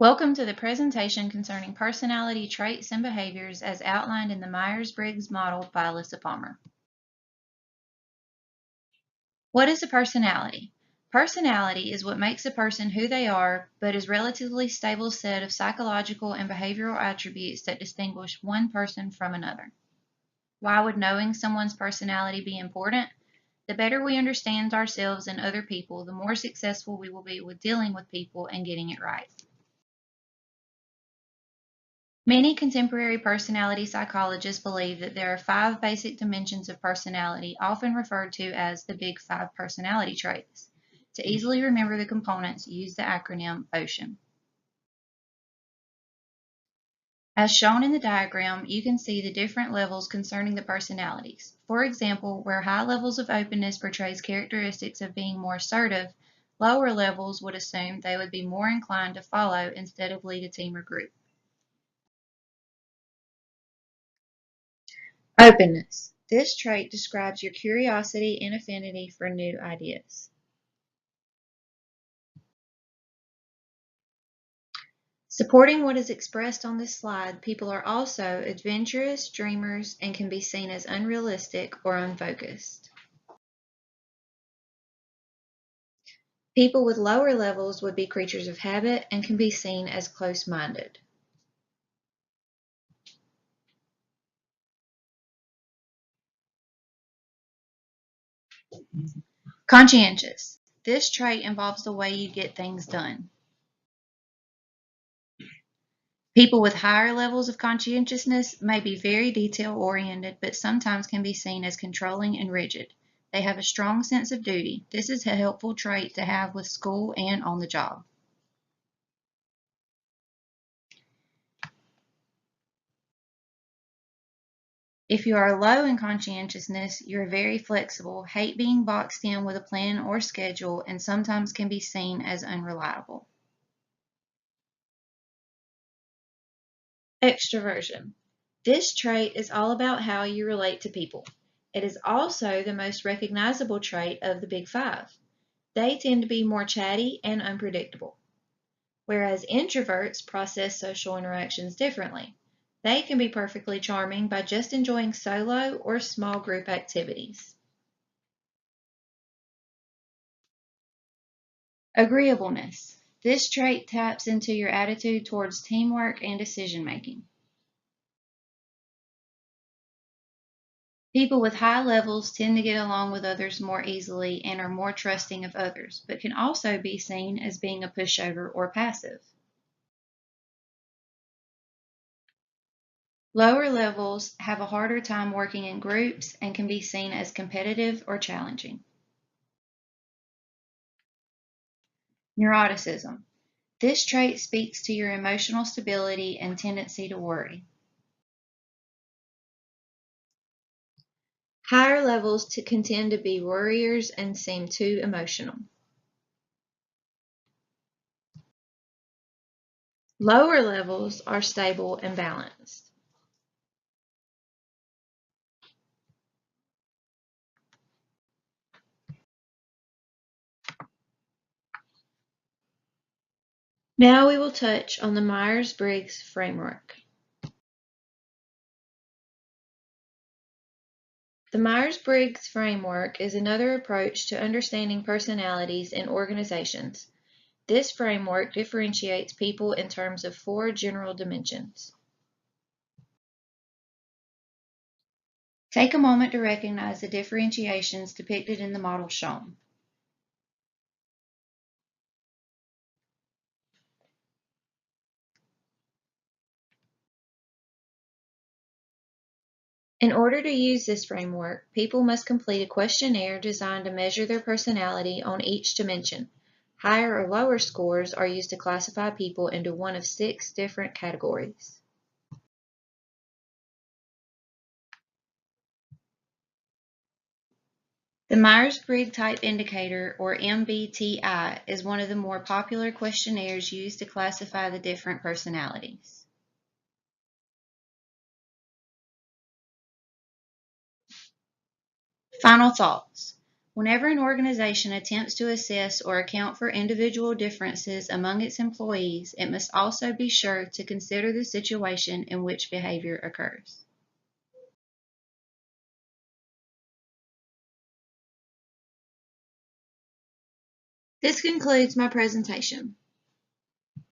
Welcome to the presentation concerning personality traits and behaviors as outlined in the Myers-Briggs model by Alyssa Palmer. What is a personality? Personality is what makes a person who they are, but is a relatively stable set of psychological and behavioral attributes that distinguish one person from another. Why would knowing someone's personality be important? The better we understand ourselves and other people, the more successful we will be with dealing with people and getting it right. Many contemporary personality psychologists believe that there are 5 basic dimensions of personality, often referred to as the Big 5 personality traits. To easily remember the components, use the acronym OCEAN. As shown in the diagram, you can see the different levels concerning the personalities. For example, where high levels of openness portrays characteristics of being more assertive, lower levels would assume they would be more inclined to follow instead of lead a team or group. Openness. This trait describes your curiosity and affinity for new ideas. Supporting what is expressed on this slide, people are also adventurous, dreamers, and can be seen as unrealistic or unfocused. People with lower levels would be creatures of habit and can be seen as close-minded. Conscientious. This trait involves the way you get things done. People with higher levels of conscientiousness may be very detail-oriented, but sometimes can be seen as controlling and rigid. They have a strong sense of duty. This is a helpful trait to have with school and on the job. If you are low in conscientiousness, you're very flexible, hate being boxed in with a plan or schedule, and sometimes can be seen as unreliable. Extroversion. This trait is all about how you relate to people. It is also the most recognizable trait of the Big 5. They tend to be more chatty and unpredictable, whereas introverts process social interactions differently. They can be perfectly charming by just enjoying solo or small group activities. Agreeableness. This trait taps into your attitude towards teamwork and decision making. People with high levels tend to get along with others more easily and are more trusting of others, but can also be seen as being a pushover or passive. Lower levels have a harder time working in groups and can be seen as competitive or challenging. Neuroticism. This trait speaks to your emotional stability and tendency to worry. Higher levels can tend to be worriers and seem too emotional. Lower levels are stable and balanced. Now we will touch on the Myers-Briggs framework. The Myers-Briggs framework is another approach to understanding personalities in organizations. This framework differentiates people in terms of 4 general dimensions. Take a moment to recognize the differentiations depicted in the model shown. In order to use this framework, people must complete a questionnaire designed to measure their personality on each dimension. Higher or lower scores are used to classify people into one of 6 different categories. The Myers-Briggs Type Indicator, or MBTI, is one of the more popular questionnaires used to classify the different personalities. Final thoughts. Whenever an organization attempts to assess or account for individual differences among its employees, it must also be sure to consider the situation in which behavior occurs. This concludes my presentation.